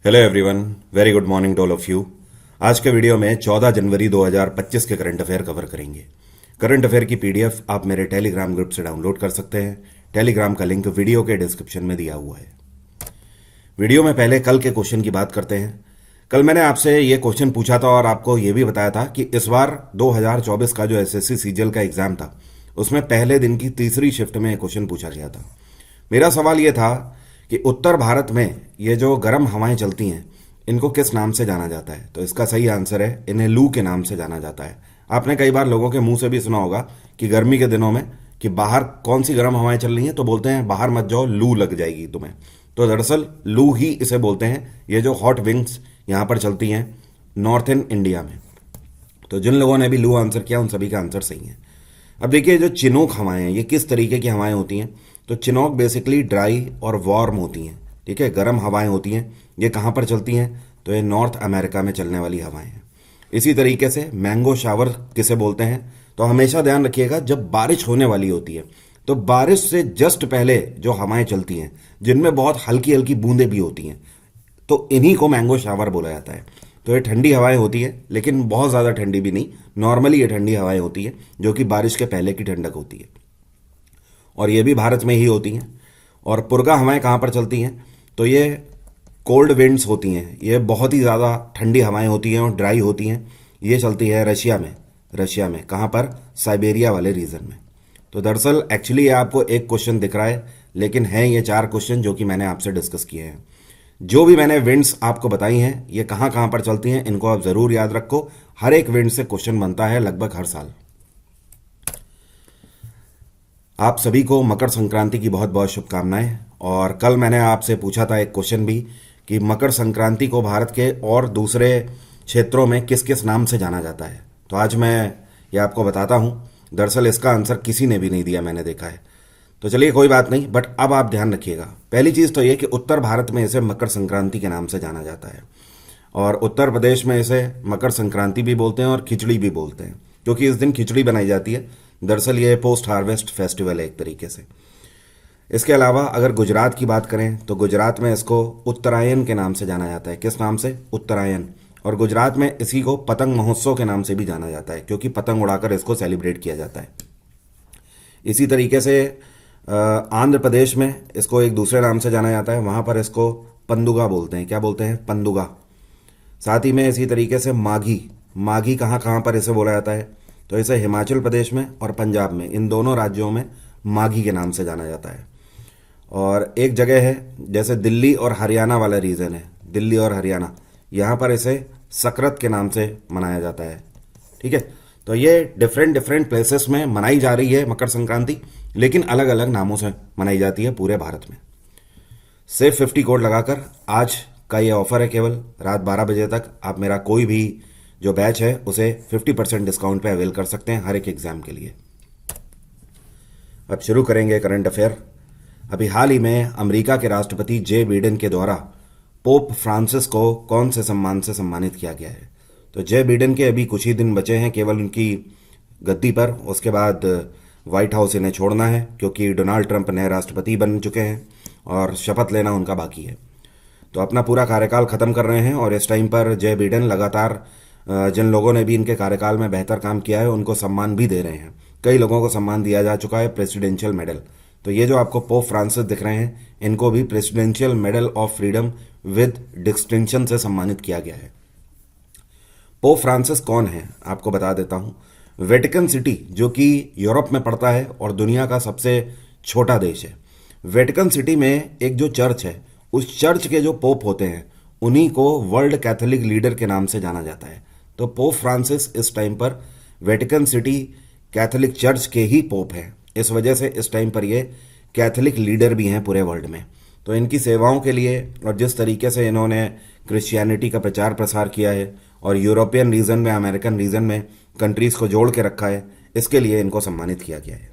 Hello everyone, very good morning to all of you. आज के video में 14 जनवरी 2025 के करंट अफेयर कवर करेंगे। करंट अफेयर की पीडीएफ आप मेरे टेलीग्राम ग्रुप से डाउनलोड कर सकते हैं। टेलीग्राम का लिंक वीडियो के डिस्क्रिप्शन में दिया हुआ है। वीडियो में पहले कल के क्वेश्चन की बात करते हैं। कल मैंने आपसे ये क्वेश्चन पूछा था और आपको ये भी बताया था कि इस बार 2024 का जो एसएससी सीजीएल का एग्जाम था उसमें पहले दिन की तीसरी शिफ्ट में क्वेश्चन पूछा गया था। मेरा सवाल ये था कि उत्तर भारत में ये जो गर्म हवाएं चलती हैं इनको किस नाम से जाना जाता है। तो इसका सही आंसर है, इन्हें लू के नाम से जाना जाता है। आपने कई बार लोगों के मुंह से भी सुना होगा कि गर्मी के दिनों में कि बाहर कौन सी गर्म हवाएं चल रही हैं, तो बोलते हैं बाहर मत जाओ, लू लग जाएगी तुम्हें। तो दरअसल लू ही इसे बोलते हैं, ये जो हॉट विंग्स यहाँ पर चलती हैं नॉर्थन इंडिया में। तो जिन लोगों ने भी लू आंसर किया उन सभी का आंसर सही है। अब देखिए, जो चिनोक हवाएं हैं ये किस तरीके की हवाएं होती हैं। तो चिनोक बेसिकली ड्राई और वार्म होती हैं, ठीक है, गर्म हवाएं होती हैं। ये कहाँ पर चलती हैं? तो ये नॉर्थ अमेरिका में चलने वाली हवाएं हैं। इसी तरीके से मैंगो शावर किसे बोलते हैं? तो हमेशा ध्यान रखिएगा, जब बारिश होने वाली होती है तो बारिश से जस्ट पहले जो हवाएं चलती हैं जिनमें बहुत हल्की हल्की बूंदें भी होती हैं, तो इन्हीं को मैंगो शावर बोला जाता है। तो ये ठंडी हवाएं होती हैं, लेकिन बहुत ज़्यादा ठंडी भी नहीं, नॉर्मली ये ठंडी हवाएं होती हैं जो कि बारिश के पहले की ठंडक होती है, और ये भी भारत में ही होती हैं। और पुरगा हवाएं कहाँ पर चलती हैं? तो ये कोल्ड विंड्स होती हैं, ये बहुत ही ज़्यादा ठंडी हवाएं होती हैं और ड्राई होती हैं। ये चलती है रशिया में कहाँ पर? साइबेरिया वाले रीजन में। तो दरअसल एक्चुअली ये आपको एक क्वेश्चन दिख रहा है, लेकिन हैं ये 4 क्वेश्चन जो कि मैंने आपसे डिस्कस किए हैं। जो भी मैंने विंड्स आपको बताई हैं ये कहाँ कहाँ पर चलती हैं, इनको आप ज़रूर याद रखो। हर एक विंड से क्वेश्चन बनता है लगभग हर साल। आप सभी को मकर संक्रांति की बहुत बहुत शुभकामनाएं। और कल मैंने आपसे पूछा था एक क्वेश्चन भी कि मकर संक्रांति को भारत के और दूसरे क्षेत्रों में किस किस नाम से जाना जाता है। तो आज मैं ये आपको बताता हूँ। दरअसल इसका आंसर किसी ने भी नहीं दिया, मैंने देखा है। तो चलिए कोई बात नहीं, बट अब आप ध्यान रखिएगा। पहली चीज़ तो ये कि उत्तर भारत में इसे मकर संक्रांति के नाम से जाना जाता है, और उत्तर प्रदेश में इसे मकर संक्रांति भी बोलते हैं और खिचड़ी भी बोलते हैं, क्योंकि इस दिन खिचड़ी बनाई जाती है। दरअसल ये पोस्ट हार्वेस्ट फेस्टिवल है एक तरीके से। इसके अलावा अगर गुजरात की बात करें तो गुजरात में इसको उत्तरायण के नाम से जाना जाता है। किस नाम से? उत्तरायण। और गुजरात में इसी को पतंग महोत्सव के नाम से भी जाना जाता है, क्योंकि पतंग उड़ाकर इसको सेलिब्रेट किया जाता है। इसी तरीके से आंध्र प्रदेश में इसको एक दूसरे नाम से जाना जाता है, वहाँ पर इसको पंदुगा बोलते हैं। क्या बोलते हैं? पंदुगा। साथ ही में इसी तरीके से माघी कहाँ कहाँ पर इसे बोला जाता है? तो इसे हिमाचल प्रदेश में और पंजाब में, इन दोनों राज्यों में माघी के नाम से जाना जाता है। और एक जगह है जैसे दिल्ली और हरियाणा वाला रीजन है, दिल्ली और हरियाणा, यहाँ पर इसे सकरत के नाम से मनाया जाता है। ठीक है, तो ये डिफरेंट प्लेसेस में मनाई जा रही है मकर संक्रांति, लेकिन अलग अलग नामों से मनाई जाती है पूरे भारत में। सेफ 50 कोड लगाकर आज का ये ऑफर है, केवल रात 12 बजे तक आप मेरा कोई भी जो बैच है उसे 50% डिस्काउंट पे अवेल कर सकते हैं हर एक एग्जाम के लिए। अब शुरू करेंगे करंट अफेयर। अभी हाल ही में अमेरिका के राष्ट्रपति जे बिडेन के द्वारा पोप फ्रांसिस को कौन से सम्मान से सम्मानित किया गया है? तो जे बिडेन के अभी कुछ ही दिन बचे हैं केवल उनकी गद्दी पर, उसके बाद व्हाइट हाउस इन्हें छोड़ना है, क्योंकि डोनाल्ड ट्रंप नए राष्ट्रपति बन चुके हैं और शपथ लेना उनका बाकी है। तो अपना पूरा कार्यकाल खत्म कर रहे हैं, और इस टाइम पर जे बिडेन लगातार जिन लोगों ने भी इनके कार्यकाल में बेहतर काम किया है उनको सम्मान भी दे रहे हैं। कई लोगों को सम्मान दिया जा चुका है, प्रेसिडेंशियल मेडल। तो ये जो आपको पोप फ्रांसिस दिख रहे हैं इनको भी presidential medal of freedom with distinction से सम्मानित किया गया है। पोप फ्रांसिस कौन है आपको बता देता हूँ। वेटिकन सिटी जो कि यूरोप में पड़ता है और दुनिया का सबसे छोटा देश है, वेटिकन सिटी में एक जो चर्च है, उस चर्च के जो पोप होते हैं उन्हीं को वर्ल्ड कैथोलिक लीडर के नाम से जाना जाता है। तो पोप फ्रांसिस इस टाइम पर वेटिकन सिटी कैथोलिक चर्च के ही पोप हैं। इस वजह से इस टाइम पर ये कैथोलिक लीडर भी हैं पूरे वर्ल्ड में। तो इनकी सेवाओं के लिए और जिस तरीके से इन्होंने क्रिश्चियनिटी का प्रचार प्रसार किया है और यूरोपियन रीजन में, अमेरिकन रीजन में कंट्रीज को जोड़ के रखा है, इसके लिए इनको सम्मानित किया गया है।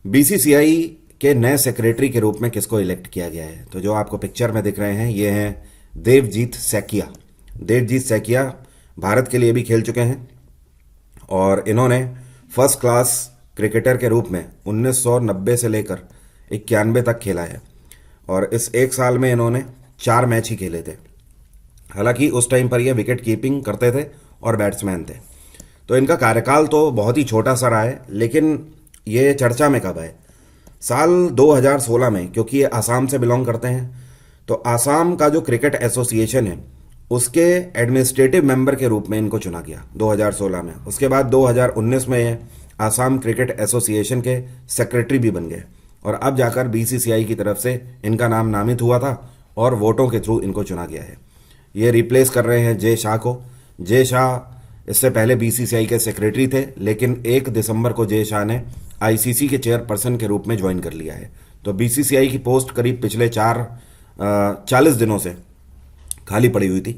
बीसीसीआई के नए सेक्रेटरी के रूप में किसको इलेक्ट किया गया है? तो जो आपको पिक्चर में दिख रहे हैं ये हैं देवजीत सैकिया। देवजीत सैकिया भारत के लिए भी खेल चुके हैं और इन्होंने फर्स्ट क्लास क्रिकेटर के रूप में 1990 से लेकर 91 तक खेला है, और इस एक साल में इन्होंने 4 मैच ही खेले थे। हालांकि उस टाइम पर ये विकेट कीपिंग करते थे और बैट्समैन थे। तो इनका कार्यकाल तो बहुत ही छोटा सा रहा है, लेकिन ये चर्चा में कब है? साल 2016 में, क्योंकि ये आसाम से बिलोंग करते हैं, तो आसाम का जो क्रिकेट एसोसिएशन है उसके एडमिनिस्ट्रेटिव मेंबर के रूप में इनको चुना गया 2016 में। उसके बाद 2019 में ये आसाम क्रिकेट एसोसिएशन के सेक्रेटरी भी बन गए और अब जाकर बीसीसीआई की तरफ से इनका नाम नामित हुआ था और वोटों के थ्रू इनको चुना गया है। ये रिप्लेस कर रहे हैं जय शाह को। जय शाह इससे पहले बीसीसीआई के सेक्रेटरी थे, लेकिन 1 दिसंबर को जय शाह ने आईसीसी के चेयरपर्सन के रूप में ज्वाइन कर लिया है। तो बीसीसीआई की पोस्ट करीब पिछले 40 दिनों से खाली पड़ी हुई थी,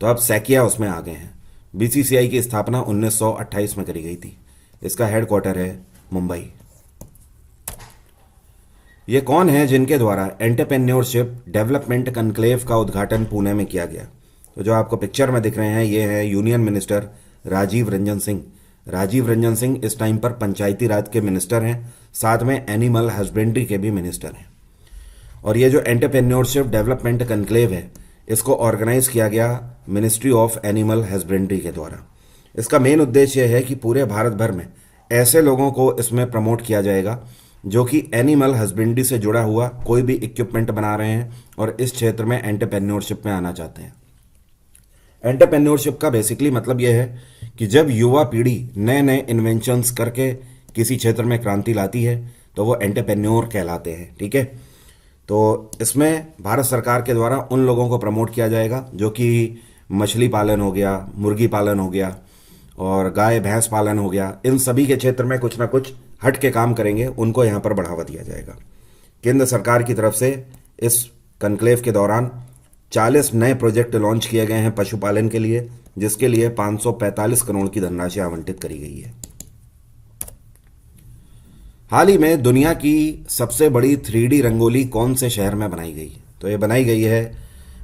तो अब सैकिया उसमें आ गए हैं। बीसीसीआई की स्थापना 1928 में करी गई थी। इसका हेडक्वार्टर है मुंबई। ये कौन है जिनके द्वारा एंटरप्रेन्योरशिप डेवलपमेंट कनक्लेव का उद्घाटन पुणे में किया गया? तो जो आपको पिक्चर में दिख रहे हैं ये है यूनियन मिनिस्टर राजीव रंजन सिंह। राजीव रंजन सिंह इस टाइम पर पंचायती राज के मिनिस्टर हैं, साथ में एनिमल हस्बेंड्री के भी मिनिस्टर हैं। और ये जो एंटरप्रेन्योरशिप डेवलपमेंट कनक्लेव है इसको ऑर्गेनाइज किया गया मिनिस्ट्री ऑफ एनिमल हस्बेंड्री के द्वारा। इसका मेन उद्देश्य है कि पूरे भारत भर में ऐसे लोगों को इसमें प्रमोट किया जाएगा जो कि एनिमल हस्बेंड्री से जुड़ा हुआ कोई भी इक्विपमेंट बना रहे हैं और इस क्षेत्र में एंटरप्रेन्योरशिप में आना चाहते हैं। एंटरप्रेन्योरशिप का बेसिकली मतलब यह है कि जब युवा पीढ़ी नए नए इन्वेंशंस करके किसी क्षेत्र में क्रांति लाती है तो वो एंटरप्रेन्योर कहलाते हैं। ठीक है, तो इसमें भारत सरकार के द्वारा उन लोगों को प्रमोट किया जाएगा जो कि मछली पालन हो गया, मुर्गी पालन हो गया और गाय भैंस पालन हो गया, इन सभी के क्षेत्र में कुछ ना कुछ हट के काम करेंगे, उनको यहाँ पर बढ़ावा दिया जाएगा। केंद्र सरकार की तरफ से इस कनक्लेव के दौरान 40 नए प्रोजेक्ट लॉन्च किए गए हैं पशुपालन के लिए, जिसके लिए 545 करोड़ की धनराशि आवंटित करी गई है। हाल ही में दुनिया की सबसे बड़ी 3D रंगोली कौन से शहर में बनाई गई? तो ये बनाई गई है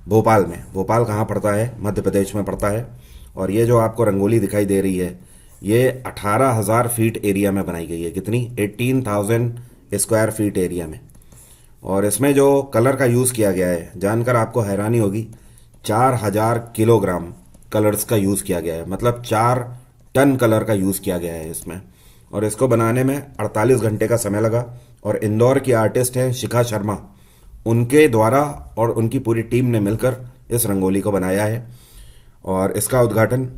भोपाल में। भोपाल कहाँ पड़ता है? मध्य प्रदेश में पड़ता है। और ये जो आपको रंगोली दिखाई दे रही है ये 18,000 फीट एरिया में बनाई गई है। कितनी? 18,000 स्क्वायर फीट एरिया में। और इसमें जो कलर का यूज़ किया गया है जानकर आपको हैरानी होगी, 4,000 किलोग्राम कलर्स का यूज़ किया गया है, मतलब 4 टन कलर का यूज़ किया गया है इसमें। और इसको बनाने में 48 घंटे का समय लगा। और इंदौर की आर्टिस्ट हैं शिखा शर्मा, उनके द्वारा और उनकी पूरी टीम ने मिलकर इस रंगोली को बनाया है। और इसका उद्घाटन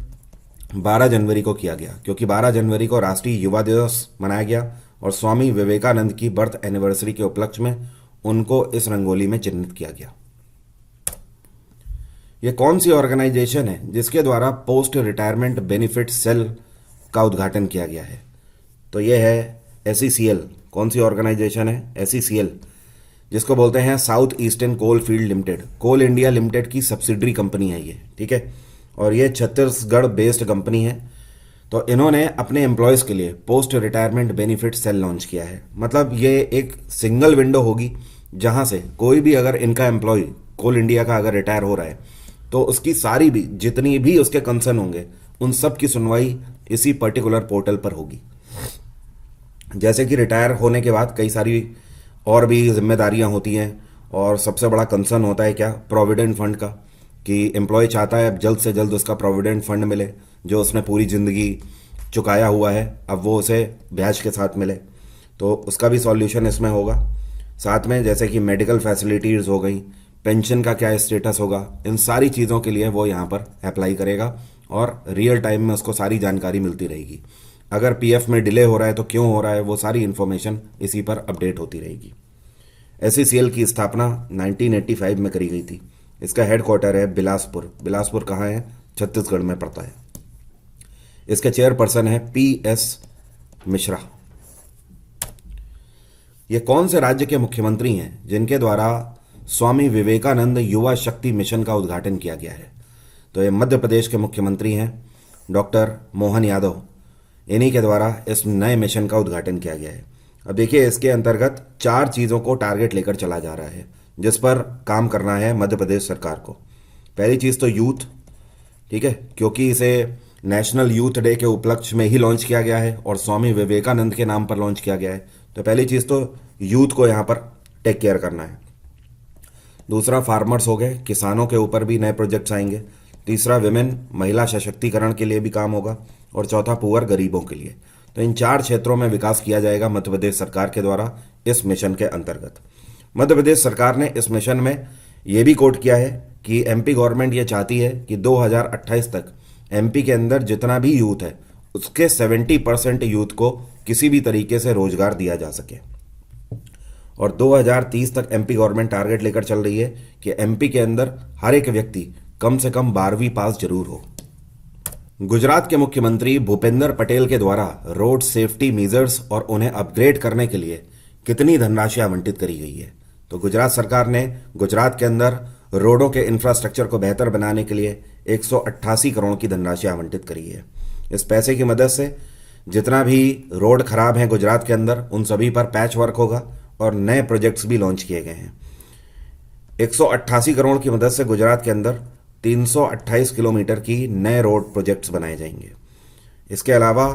12 जनवरी को किया गया, क्योंकि 12 जनवरी को राष्ट्रीय युवा दिवस मनाया गया और स्वामी विवेकानंद की बर्थ एनिवर्सरी के उपलक्ष्य में उनको इस रंगोली में चिन्हित किया गया। यह कौन सी ऑर्गेनाइजेशन है जिसके द्वारा पोस्ट रिटायरमेंट बेनिफिट सेल का उद्घाटन किया गया है? तो यह है SECL। कौन सी ऑर्गेनाइजेशन है? SECL, जिसको बोलते हैं south eastern coal field limited. Coal India limited की सब्सिडरी कंपनी है ये। ठीक है, और ये छत्तीसगढ़ बेस्ड कंपनी है। तो इन्होंने अपने एम्प्लॉयज़ के लिए post retirement benefit cell launch किया है। मतलब ये एक सिंगल विंडो होगी जहां से कोई भी अगर इनका एम्प्लॉय कोल इंडिया का अगर रिटायर हो रहा है तो उसकी सारी भी जितनी भी उसके कंसर्न होंगे उन सब की सुनवाई इसी पर्टिकुलर पोर्टल पर होगी। जैसे कि रिटायर होने के बाद कई सारी और भी जिम्मेदारियां होती हैं और सबसे बड़ा कंसर्न होता है क्या? प्रोविडेंट फंड का, कि एम्प्लॉय चाहता है अब जल्द से जल्द उसका प्रोविडेंट फंड मिले जो उसने पूरी ज़िंदगी चुकाया हुआ है, अब वो उसे ब्याज के साथ मिले। तो उसका भी सॉल्यूशन इसमें होगा। साथ में जैसे कि मेडिकल फैसिलिटीज़ हो गई, पेंशन का क्या स्टेटस होगा, इन सारी चीज़ों के लिए वो यहाँ पर अप्लाई करेगा और रियल टाइम में उसको सारी जानकारी मिलती रहेगी। अगर पीएफ में डिले हो रहा है तो क्यों हो रहा है, वो सारी इन्फॉर्मेशन इसी पर अपडेट होती रहेगी। SECL की स्थापना 1985 में करी गई थी। इसका हेडक्वार्टर है बिलासपुर। बिलासपुर कहाँ है? छत्तीसगढ़ में पड़ता है। इसके चेयरपर्सन है PS मिश्रा। ये कौन से राज्य के मुख्यमंत्री हैं जिनके द्वारा स्वामी विवेकानंद युवा शक्ति मिशन का उद्घाटन किया गया है? तो ये मध्य प्रदेश के मुख्यमंत्री हैं डॉक्टर मोहन यादव। इन्हीं के द्वारा इस नए मिशन का उद्घाटन किया गया है। अब देखिए, इसके अंतर्गत 4 चीज़ों को टारगेट लेकर चला जा रहा है जिस पर काम करना है मध्य प्रदेश सरकार को। पहली चीज़ तो यूथ, ठीक है, क्योंकि इसे नेशनल यूथ डे के उपलक्ष्य में ही लॉन्च किया गया है और स्वामी विवेकानंद के नाम पर लॉन्च किया गया है। तो पहली चीज़ तो यूथ को यहाँ पर टेक केयर करना है। दूसरा फार्मर्स हो गए, किसानों के ऊपर भी नए प्रोजेक्ट्स आएंगे। तीसरा विमेन, महिला सशक्तिकरण के लिए भी काम होगा। और चौथा पुअर, गरीबों के लिए। तो इन 4 क्षेत्रों में विकास किया जाएगा मध्य प्रदेश सरकार के द्वारा इस मिशन के अंतर्गत। मध्य प्रदेश सरकार ने इस मिशन में ये भी कोट किया है कि एमपी गवर्नमेंट ये चाहती है कि 2028 तक एमपी के अंदर जितना भी यूथ है उसके 70% यूथ को किसी भी तरीके से रोजगार दिया जा सके। और 2030 तक एमपी गवर्नमेंट टारगेट लेकर चल रही है कि एमपी के अंदर हर एक व्यक्ति कम से कम 12वीं पास जरूर हो। गुजरात के मुख्यमंत्री भूपेंद्र पटेल के द्वारा रोड सेफ्टी मेजर्स और उन्हें अपग्रेड करने के लिए कितनी धनराशि आवंटित करी गई है? तो गुजरात सरकार ने गुजरात के अंदर रोडों के इंफ्रास्ट्रक्चर को बेहतर बनाने के लिए 188 करोड़ की धनराशि आवंटित करी है। इस पैसे की मदद से जितना भी रोड खराब हैं गुजरात के अंदर उन सभी पर पैच वर्क होगा और नए प्रोजेक्ट्स भी लॉन्च किए गए हैं। 188 करोड़ की मदद से गुजरात के अंदर 328 किलोमीटर की नए रोड प्रोजेक्ट्स बनाए जाएंगे। इसके अलावा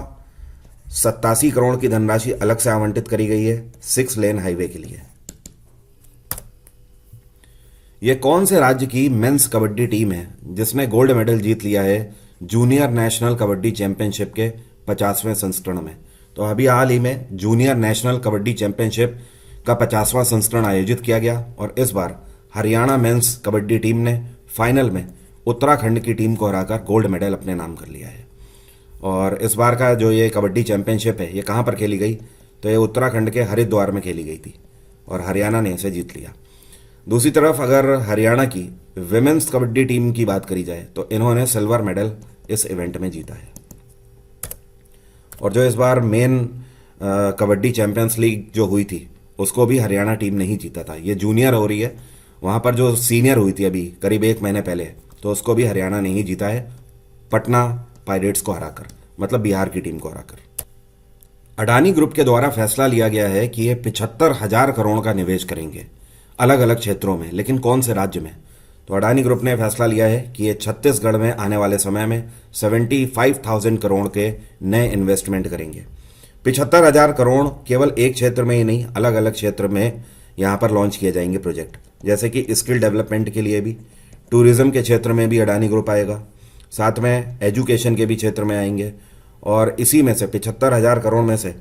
87 करोड़ की धनराशि अलग से आवंटित करी गई है 6 लेन हाईवे के लिए। यह कौन से राज्य की मेंस कबड्डी टीम है जिसने गोल्ड मेडल जीत लिया है जूनियर नेशनल कबड्डी चैंपियनशिप के 50वें संस्करण में? तो अभी हाल ही में जूनियर नेशनल कबड्डी चैंपियनशिप का 50वां संस्करण आयोजित किया गया और इस बार हरियाणा मेंस कबड्डी टीम ने फाइनल में उत्तराखंड की टीम को हराकर गोल्ड मेडल अपने नाम कर लिया है। और इस बार का जो ये कबड्डी चैंपियनशिप है ये कहाँ पर खेली गई? तो ये उत्तराखंड के हरिद्वार में खेली गई थी और हरियाणा ने इसे जीत लिया। दूसरी तरफ अगर हरियाणा की विमेंस कबड्डी टीम की बात करी जाए तो इन्होंने सिल्वर मेडल इस इवेंट में जीता है। और जो इस बार मेन कबड्डी चैंपियंस लीग जो हुई थी उसको भी हरियाणा टीम ने ही जीता था। ये जूनियर हो रही है, वहाँ पर जो सीनियर हुई थी अभी करीब 1 महीने पहले, तो उसको भी हरियाणा ने ही जीता है पटना पायरेट्स को हराकर, मतलब बिहार की टीम को हराकर। अडानी ग्रुप के द्वारा फैसला लिया गया है कि ये 75,000 करोड़ का निवेश करेंगे अलग अलग क्षेत्रों में, लेकिन कौन से राज्य में? तो अडानी ग्रुप ने फैसला लिया है कि ये छत्तीसगढ़ में आने वाले समय में 75,000 करोड़ के नए इन्वेस्टमेंट करेंगे। 75,000 करोड़ केवल एक क्षेत्र में ही नहीं, अलग अलग क्षेत्र में यहाँ पर लॉन्च किए जाएंगे प्रोजेक्ट, जैसे कि स्किल डेवलपमेंट के लिए भी, टूरिज्म के क्षेत्र में भी अडानी ग्रुप आएगा, साथ में एजुकेशन के भी क्षेत्र में आएंगे। और इसी में से 75,000 करोड़ में से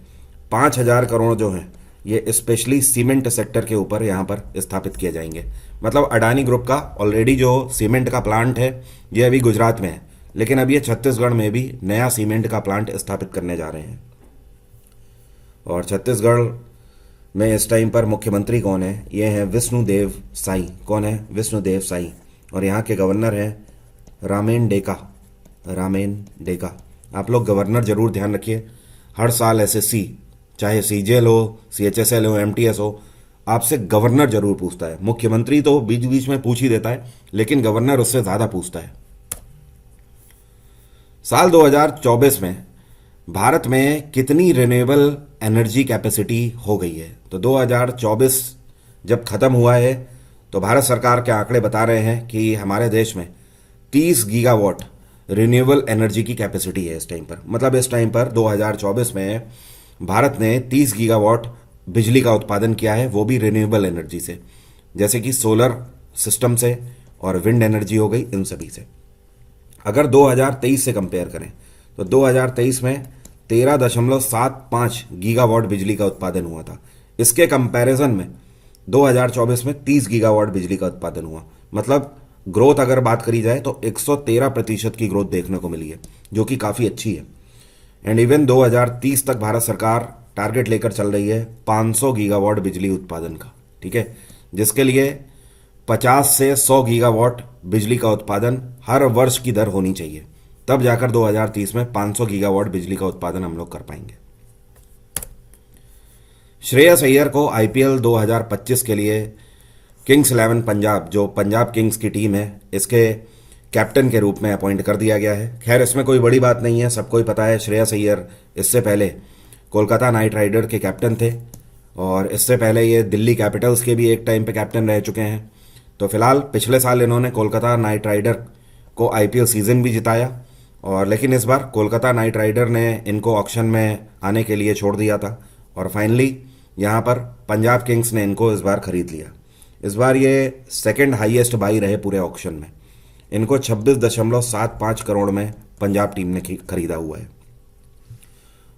5,000 करोड़ जो हैं ये स्पेशली सीमेंट सेक्टर के ऊपर यहाँ पर स्थापित किए जाएंगे। मतलब अडानी ग्रुप का ऑलरेडी जो सीमेंट का प्लांट है ये अभी गुजरात में है, लेकिन अब ये छत्तीसगढ़ में भी नया सीमेंट का प्लांट स्थापित करने जा रहे हैं। और छत्तीसगढ़ में इस टाइम पर मुख्यमंत्री कौन है? ये हैं विष्णुदेव साई। कौन है? विष्णुदेव साई। और यहाँ के गवर्नर हैं रामेन डेका। रामेन डेका। आप लोग गवर्नर जरूर ध्यान रखिए। हर साल एसएससी, चाहे सीजेएल हो, सीएचएसएल हो, एमटीएस हो, आपसे गवर्नर जरूर पूछता है। मुख्यमंत्री तो बीच बीच में पूछ ही देता है, लेकिन गवर्नर उससे ज्यादा पूछता है। साल 2024 में भारत में कितनी रिन्यूएबल एनर्जी कैपेसिटी हो गई है? तो 2024 जब खत्म हुआ है तो भारत सरकार के आंकड़े बता रहे हैं कि हमारे देश में 30 गीगावाट रिन्यूएबल एनर्जी की कैपेसिटी है इस टाइम पर। मतलब इस टाइम पर 2024 में भारत ने 30 गीगावाट बिजली का उत्पादन किया है, वो भी रिन्यूएबल एनर्जी से, जैसे कि सोलर सिस्टम से और विंड एनर्जी हो गई, इन सभी से। अगर 2023 से कंपेयर करें तो 2023 में 13.75 गीगावाट बिजली का उत्पादन हुआ था। इसके कंपैरिजन में 2024 में 30 गीगावाट बिजली का उत्पादन हुआ। मतलब ग्रोथ अगर बात करी जाए तो 113% की ग्रोथ देखने को मिली है, जो कि काफ़ी अच्छी है। एंड इवन 2030 तक भारत सरकार टारगेट लेकर चल रही है 500 गीगावाट बिजली उत्पादन का, ठीक है, जिसके लिए 50 से 100 गीगावाट बिजली का उत्पादन हर वर्ष की दर होनी चाहिए, तब जाकर 2030 में 500 गीगावाट बिजली का उत्पादन हम लोग कर पाएंगे। श्रेयस अय्यर को आईपीएल 2025 के लिए किंग्स 11 पंजाब, जो पंजाब किंग्स की टीम है, इसके कैप्टन के रूप में अपॉइंट कर दिया गया है। खैर इसमें कोई बड़ी बात नहीं है, सबको ही पता है श्रेयस अय्यर इससे पहले कोलकाता नाइट राइडर के कैप्टन थे और इससे पहले ये दिल्ली कैपिटल्स के भी एक टाइम पे कैप्टन रह चुके हैं। तो फिलहाल पिछले साल इन्होंने कोलकाता नाइट राइडर को आईपीएल सीजन भी जिताया, और लेकिन इस बार कोलकाता नाइट राइडर ने इनको ऑक्शन में आने के लिए छोड़ दिया था और फाइनली यहाँ पर पंजाब किंग्स ने इनको इस बार खरीद लिया। इस बार ये सेकंड हाईएस्ट बाई रहे पूरे ऑक्शन में। इनको 26.75 करोड़ में पंजाब टीम ने खरीदा हुआ है।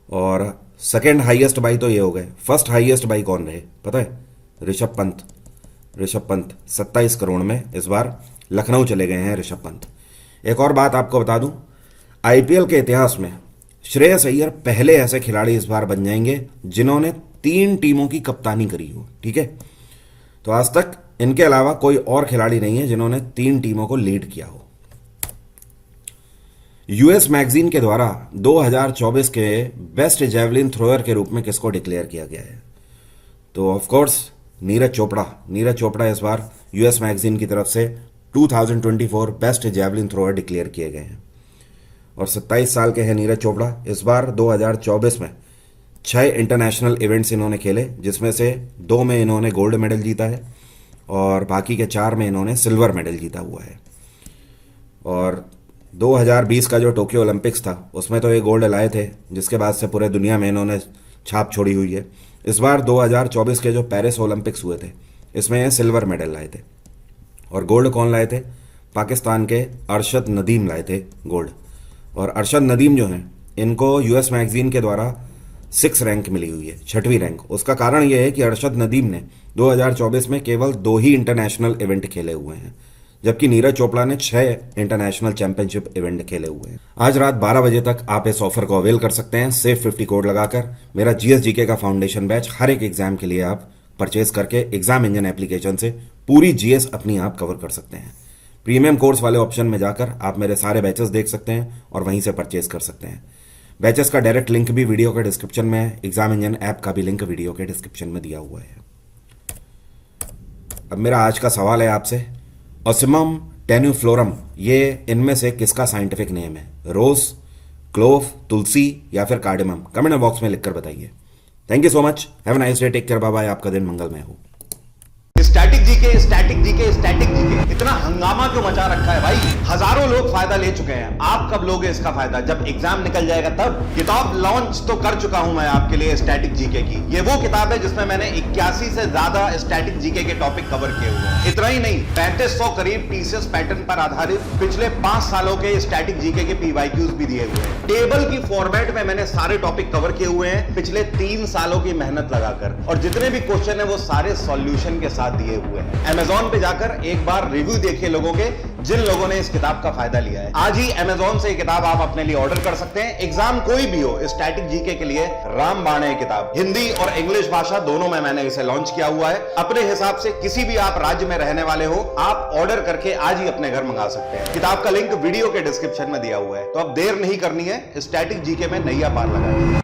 और सेकंड हाईएस्ट बाई तो ये हो गए। फर्स्ट हाईएस्ट बाई कौन रहे पता है? ऋषभ पंत 27 करोड़ में इस बार लखनऊ चले गए हैं ऋषभ पंत। एक और बात आपको बता दूं, आईपीएल के इतिहास में श्रेयस अय्यर पहले ऐसे खिलाड़ी इस बार बन जाएंगे जिन्होंने 3 टीमों की कप्तानी करी हो। ठीक है, तो आज तक इनके अलावा कोई और खिलाड़ी नहीं है जिन्होंने 3 टीमों को लीड किया हो। यूएस मैगजीन के द्वारा 2024 के बेस्ट जेवलिन थ्रोअर के रूप में किसको डिक्लेयर किया गया है? तो ऑफ कोर्स नीरज चोपड़ा इस बार यूएस मैगजीन की तरफ से 2024 बेस्ट जेवलिन थ्रोअर डिक्लेयर किए गए हैं। और 27 साल के हैं नीरज चोपड़ा। इस बार 2024 में 6 इंटरनेशनल इवेंट्स इन्होंने खेले, जिसमें से 2 में इन्होंने गोल्ड मेडल जीता है और बाकी के 4 में इन्होंने सिल्वर मेडल जीता हुआ है। और 2020 का जो टोक्यो ओलंपिक्स था उसमें तो ये गोल्ड लाए थे, जिसके बाद से पूरे दुनिया में इन्होंने छाप छोड़ी हुई है। इस बार 2024 के जो पेरिस ओलंपिक्स हुए थे इसमें ये सिल्वर मेडल लाए थे। और गोल्ड कौन लाए थे? पाकिस्तान के अरशद नदीम लाए थे गोल्ड। और अरशद नदीम जो हैं इनको यूएस मैगजीन के द्वारा 6 रैंक मिली हुई है, 6वीं रैंक। उसका कारण यह है कि अरशद नदीम ने 2024 में केवल 2 ही इंटरनेशनल इवेंट खेले हुए हैं, जबकि नीरज चोपड़ा ने 6 इंटरनेशनल चैंपियनशिप इवेंट खेले हुए हैं। आज रात 12 बजे तक आप इस ऑफर को अवेल कर सकते हैं सेफ 50 कोड लगाकर। मेरा जीएसजीके का फाउंडेशन बैच हर एक एग्जाम के लिए आप परचेज करके एग्जाम इंजन एप्लीकेशन से पूरी जीएस अपनी आप कवर कर सकते हैं। प्रीमियम कोर्स वाले ऑप्शन में जाकर आप मेरे सारे बैचेस देख सकते हैं और वहीं से परचेज कर सकते हैं। बैचेस का डायरेक्ट लिंक भी वीडियो के डिस्क्रिप्शन में है, एग्जाम इंजन ऐप का भी लिंक वीडियो के डिस्क्रिप्शन में दिया हुआ है। अब मेरा आज का सवाल है आपसे, ओसिमम टेन्यूफ्लोरम ये इनमें से किसका साइंटिफिक नेम है? रोज, क्लोव, तुलसी या फिर कार्डेमम? कमेंट बॉक्स में लिखकर बताइए। Thank you so much, have a nice day, take care, bye bye. आपका दिन मंगलमय हो। स्टैटिक जीके इतना हंगामा क्यों मचा रखा है भाई? हजारों लोग फायदा ले चुके हैं, आप कब लोगे इसका फायदा? जब एग्जाम निकल जाएगा तब। किताब लॉन्च तो कर चुका हूं मैं आपके लिए स्टैटिक जीके की। ये वो किताब है जिसमें मैंने 81 से ज्यादा स्टैटिक जीके के टॉपिक कवर किए हुए हैं। इतना ही नहीं, 3500 करीब टीसीएस पैटर्न पर आधारित पिछले 5 सालों के स्टैटिक जीके के पीवाईक्यूज भी दिए हुए हैं। टेबल की फॉर्मेट में मैंने सारे टॉपिक कवर किए हुए हैं पिछले 3 सालों की मेहनत लगाकर, और जितने भी क्वेश्चन है वो सारे सॉल्यूशन के साथ दिए हुए हैं। Amazon पे जाकर एक बार रिव्यू देखिए लोगों के, जिन लोगों ने इस किताब का फायदा लिया है। आज ही Amazon से ये किताब आप अपने लिए ऑर्डर कर सकते हैं। एग्जाम कोई भी हो, स्टैटिक जीके के लिए रामबाण है किताब। हिंदी और इंग्लिश भाषा दोनों में मैंने इसे लॉन्च किया हुआ है। अपने हिसाब से किसी भी आप राज्य में रहने वाले हो, आप ऑर्डर करके आज ही अपने घर मंगा सकते हैं। किताब का लिंक वीडियो के डिस्क्रिप्शन में दिया हुआ है। तो अब देर नहीं करनी है, स्टैटिक जीके में नैया पार लगाइए।